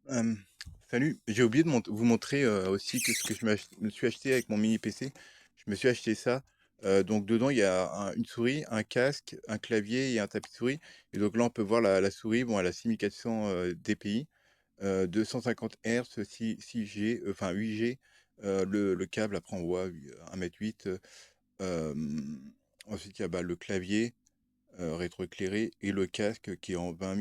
Euh, Salut, j'ai oublié de vous montrer aussi que ce que me suis acheté avec mon mini PC. Je me suis acheté ça. Donc dedans, il y a une souris, un casque, un clavier et un tapis de souris. Et donc là, on peut voir la souris. Bon, elle a 6400 dpi, 250 Hz, 6G, enfin 8G. Le câble, après, on voit 1,8 m. Ensuite, il y a le clavier rétroéclairé et le casque qui est en 20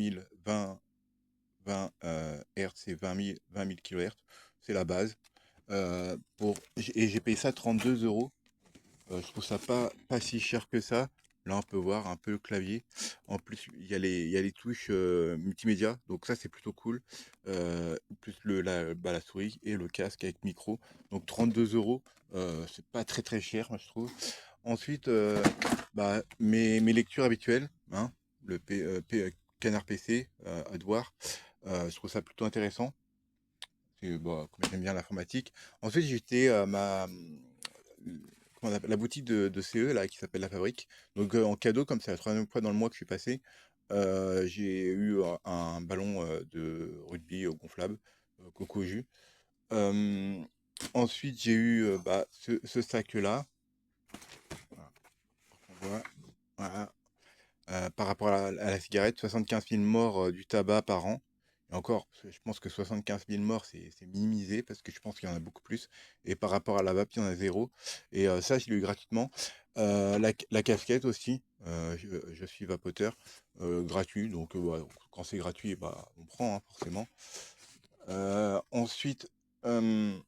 Hz et 20 000 kHz. C'est la base. Et j'ai payé ça 32 euros. Je trouve ça pas si cher que ça. Là, on peut voir un peu le clavier. En plus, il y a les touches multimédia. Donc ça, c'est plutôt cool. Plus la souris et le casque avec micro. Donc 32 euros. C'est pas très très cher, moi, je trouve. Ensuite, mes lectures habituelles, hein, Canard PC, Adware, je trouve ça plutôt intéressant. Bon, comme j'aime bien l'informatique. Ensuite, j'étais à comment on appelle, la boutique de CE, là, qui s'appelle La Fabrique. Donc, en cadeau, comme c'est la troisième fois dans le mois que je suis passé, j'ai eu un ballon de rugby gonflable, Coco Jus. Euh, Ensuite, j'ai eu ce sac-là. Voilà, on voit. Voilà. Par rapport à la cigarette, 75 000 morts du tabac par an. Et encore, je pense que 75 000 morts, c'est minimisé parce que je pense qu'il y en a beaucoup plus. Et par rapport à la vape, il y en a zéro. Et ça, je l'ai eu gratuitement. La casquette aussi, je suis vapoteur, gratuit. Donc, ouais, quand c'est gratuit, bah, on prend, hein, forcément. Ensuite, euh,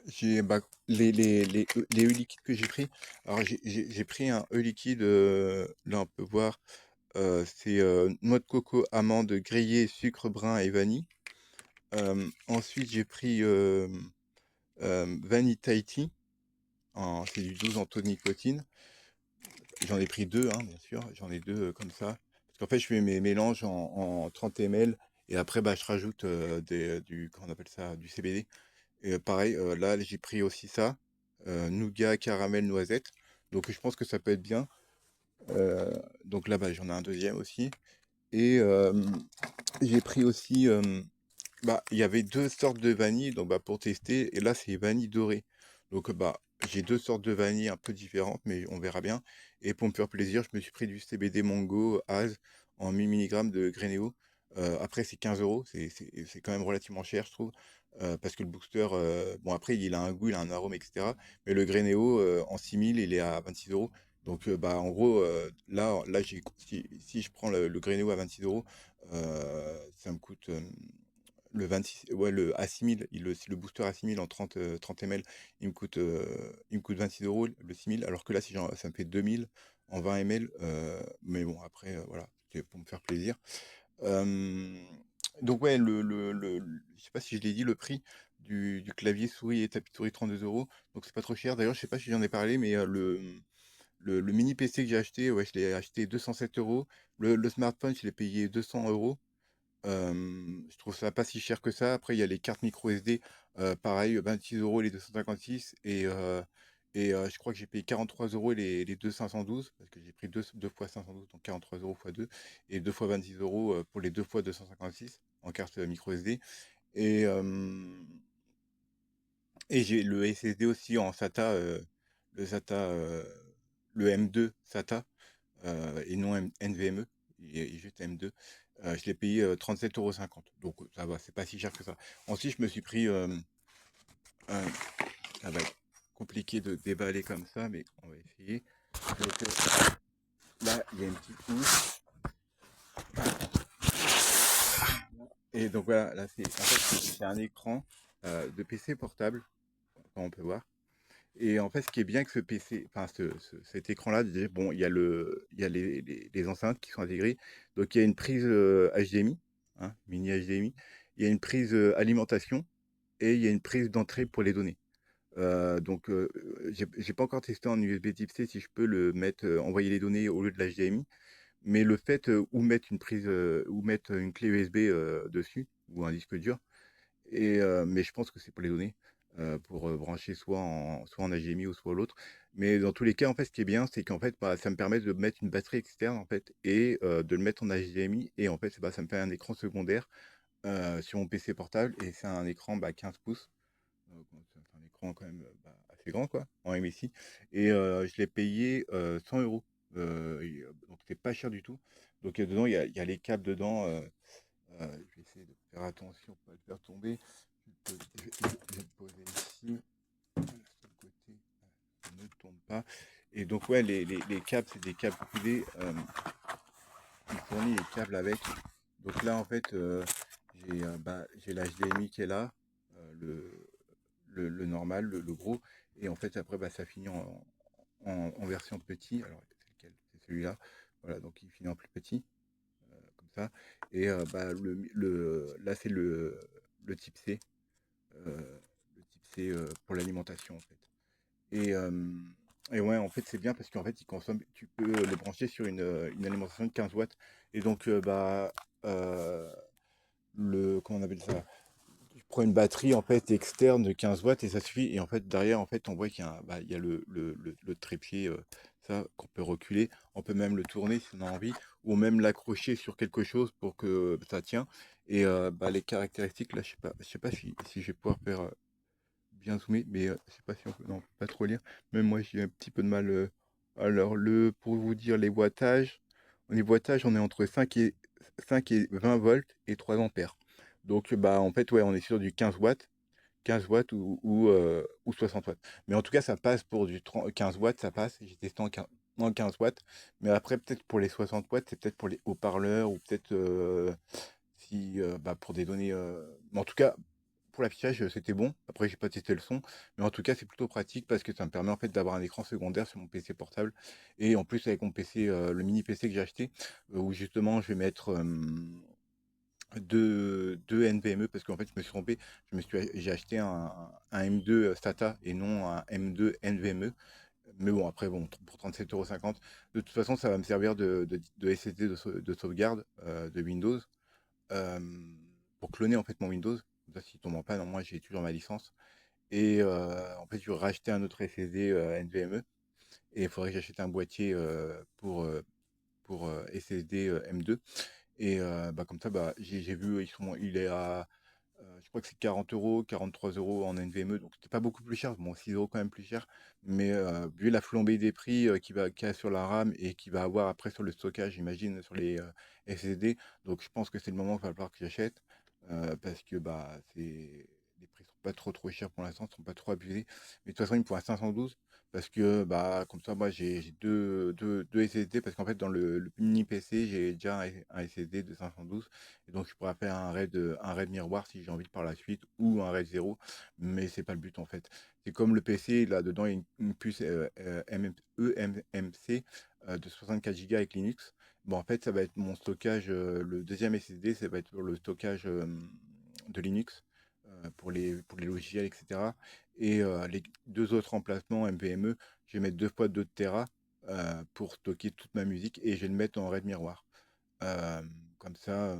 j'ai les E liquides que j'ai pris. Alors, j'ai pris un E liquide, là, on peut voir. C'est noix de coco, amande grillée, sucre brun et vanille. Ensuite, j'ai pris vanille Tahiti. C'est du 12 en taux de nicotine. J'en ai pris deux, hein, bien sûr. J'en ai deux comme ça. Parce qu'en fait, je fais mes mélanges en 30 ml. Et après, je rajoute comment on appelle ça, du CBD. Et pareil, là, j'ai pris aussi ça. Nougat, caramel, noisette. Donc, je pense que ça peut être bien. Euh, donc là, j'en ai un deuxième aussi. Et j'ai pris aussi, il y avait deux sortes de vanille, donc pour tester, et là c'est vanille dorée. Donc j'ai deux sortes de vanille un peu différentes, mais on verra bien. Et pour me faire plaisir, je me suis pris du CBD Mango Az en 1000 mg de Graineo. Après c'est 15 euros, c'est quand même relativement cher, je trouve, parce que le booster, bon après il a un goût, il a un arôme, etc. Mais le Graineo en 6000, il est à 26 euros. Donc en gros, là si je prends le Graineo à 26 euros, ça me coûte le 26, ouais, le A6000, le booster A6000 en 30 ml, il me coûte 26 euros le 6000, alors que là, si ça me fait 2000 en 20 ml, mais bon, après, voilà, c'est pour me faire plaisir. Euh, donc, ouais, je sais pas si je l'ai dit, le prix du clavier souris et tapis de souris, 32 euros, donc c'est pas trop cher. D'ailleurs, je sais pas si j'en ai parlé, mais le mini PC que j'ai acheté, ouais, je l'ai acheté 207 euros. Le smartphone, je l'ai payé 200 euros. Je trouve ça pas si cher que ça. Après, il y a les cartes micro SD, pareil, 26 euros les 256. Je crois que j'ai payé 43 euros les deux 512, parce que j'ai pris deux fois 512, donc 43 euros fois 2, et deux fois 26 euros pour les deux fois 256 en carte micro SD. Et, euh, et j'ai le SSD aussi en SATA, le SATA, le M2 SATA, et non NVMe, il est juste M2. Je l'ai payé 37,50 €. Donc ça va, c'est pas si cher que ça. Ensuite, je me suis pris, ça va être compliqué de déballer comme ça, mais on va essayer. Donc là, il y a une petite housse. Et donc voilà, là, c'est un écran de PC portable, comme on peut voir. Et en fait, ce qui est bien avec ce PC, enfin cet écran-là, bon, il y a les enceintes qui sont intégrées. Donc il y a une prise HDMI, hein, mini HDMI. Il y a une prise alimentation et il y a une prise d'entrée pour les données. Donc j'ai pas encore testé en USB Type C si je peux le mettre, envoyer les données au lieu de l'HDMI. Mais le fait ou mettre une clé USB dessus ou un disque dur, mais je pense que c'est pour les données, pour brancher soit en HDMI ou soit l'autre. Mais dans tous les cas, en fait, ce qui est bien, c'est qu'en fait, ça me permet de mettre une batterie externe, en fait, et de le mettre en HDMI. Et en fait, ça me fait un écran secondaire sur mon PC portable et c'est un écran 15 pouces. C'est un écran quand même assez grand quoi, en MSI. Et je l'ai payé 100 euros. Donc c'est pas cher du tout. Donc dedans, il y a les câbles dedans. Je vais essayer de faire attention pour pas le faire tomber. Je vais le poser ici. Voilà, sur le côté, ça ne tombe pas. Et donc ouais, les câbles, c'est des câbles privés. Il fournit les câbles avec. Donc là, en fait, j'ai l'HDMI qui est là, le normal, le gros. Et en fait, après, ça finit en version petit. Alors, c'est lequel? C'est celui-là. Voilà, donc il finit en plus petit, comme ça. Et là, c'est le type C. Le type C pour l'alimentation, en fait. Et, euh, et ouais, en fait, c'est bien parce qu'en fait, tu peux le brancher sur une alimentation de 15 watts. Et donc, euh, comment on appelle ça? Tu prends une batterie en fait externe de 15 watts et ça suffit. Et en fait, derrière, en fait, on voit qu'il y a le trépied, ça, qu'on peut reculer. On peut même le tourner si on a envie, ou même l'accrocher sur quelque chose pour que ça tient. Et les caractéristiques, là, je sais pas si je vais pouvoir faire bien zoomé, mais je sais pas si on peut, non, on peut pas trop lire. Même moi, j'ai un petit peu de mal. Alors, pour vous dire les wattages, au niveau wattage, on est entre 5 et 20 volts et 3 ampères. Donc, en fait, ouais, on est sur du 15 watts ou 60 watts. Mais en tout cas, ça passe pour du 15 watts, ça passe. J'ai testé en 15 watts. Mais après, peut-être pour les 60 watts, c'est peut-être pour les haut-parleurs ou peut-être si, pour des données. Mais en tout cas, pour l'affichage, c'était bon. Après, j'ai pas testé le son, mais en tout cas, c'est plutôt pratique parce que ça me permet en fait d'avoir un écran secondaire sur mon PC portable. Et en plus, avec mon PC, le mini PC que j'ai acheté, où justement, je vais mettre deux NVMe parce qu'en fait, je me suis trompé. J'ai acheté un M2 SATA et non un M2 NVMe. Mais bon, après, bon, pour 37,50 €. De toute façon, ça va me servir de SSD de sauvegarde de Windows euh, pour cloner en fait mon Windows. Comme ça, s'il tombe en panne, moi j'ai toujours ma licence. Et en fait, je vais racheter un autre SSD NVMe. Et il faudrait que j'achète un boîtier pour SSD M2. Et comme ça, j'ai vu, il est à, je crois que c'est 40 euros, 43 euros en NVMe. Donc c'était pas beaucoup plus cher. Bon, 6 euros quand même plus cher. Mais vu la flambée des prix qu'il y a sur la RAM et qu'il va avoir après sur le stockage, j'imagine, sur les SSD. Donc je pense que c'est le moment qu'il va falloir que j'achète. Parce que les prix sont pas trop chers pour l'instant, sont pas trop abusés. Mais de toute façon, il me faut un 512 parce que comme ça, moi j'ai deux SSD parce qu'en fait, dans le mini PC, j'ai déjà un SSD de 512 et donc je pourrais faire un RAID miroir si j'ai envie par la suite ou un RAID 0, mais c'est pas le but en fait. C'est comme le PC, là-dedans, il y a une puce eMMC de 64 Go avec Linux. Bon, en fait, ça va être mon stockage, le deuxième SSD, ça va être pour le stockage de Linux pour les logiciels, etc. Et les deux autres emplacements NVMe, je vais mettre 2 fois 2 Tera pour stocker toute ma musique et je vais le mettre en RAID miroir. Euh, Comme ça,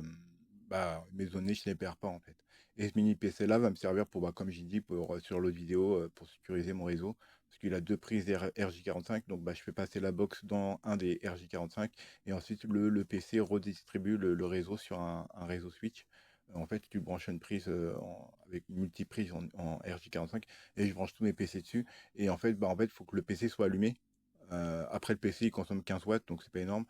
mes données, je ne les perds pas en fait. Et ce mini PC là va me servir pour, comme j'ai dit, sur l'autre vidéo, pour sécuriser mon réseau. Parce qu'il a deux prises RJ45, donc je fais passer la box dans un des RJ45 et ensuite le PC redistribue le réseau sur un réseau switch. En fait, tu branches une prise avec une multiprise en RJ45 et je branche tous mes PC dessus. Et il faut que le PC soit allumé. Après, le PC il consomme 15 watts, donc c'est pas énorme.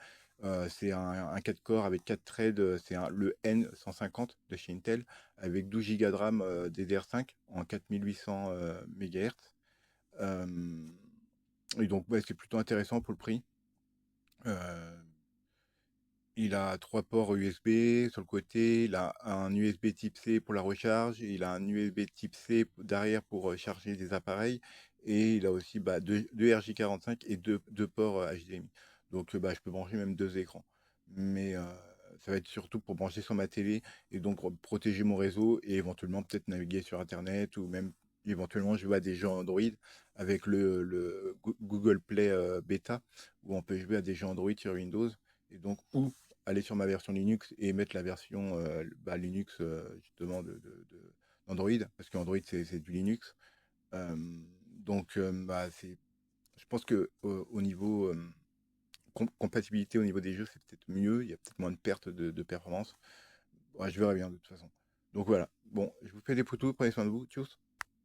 C'est un 4 corps avec 4 threads, le N150 de chez Intel, avec 12 Go de RAM DDR5 en 4800 MHz. Euh, et donc, ouais, c'est plutôt intéressant pour le prix. Euh, il a trois ports USB sur le côté, il a un USB type C pour la recharge, il a un USB type C derrière pour charger des appareils, et il a aussi deux RJ45 et deux ports HDMI. Donc je peux brancher même deux écrans. Mais ça va être surtout pour brancher sur ma télé et donc protéger mon réseau et éventuellement peut-être naviguer sur Internet ou même éventuellement jouer à des jeux Android avec le Google Play Beta où on peut jouer à des jeux Android sur Windows et donc ou aller sur ma version Linux et mettre la version Linux justement d'Android, parce qu'Android c'est du Linux. Euh, je pense que au niveau compatibilité au niveau des jeux, c'est peut-être mieux, il y a peut-être moins de pertes de performance. Ouais, je verrai bien de toute façon. Donc voilà. Bon, je vous fais des poutous, prenez soin de vous. Tchuss.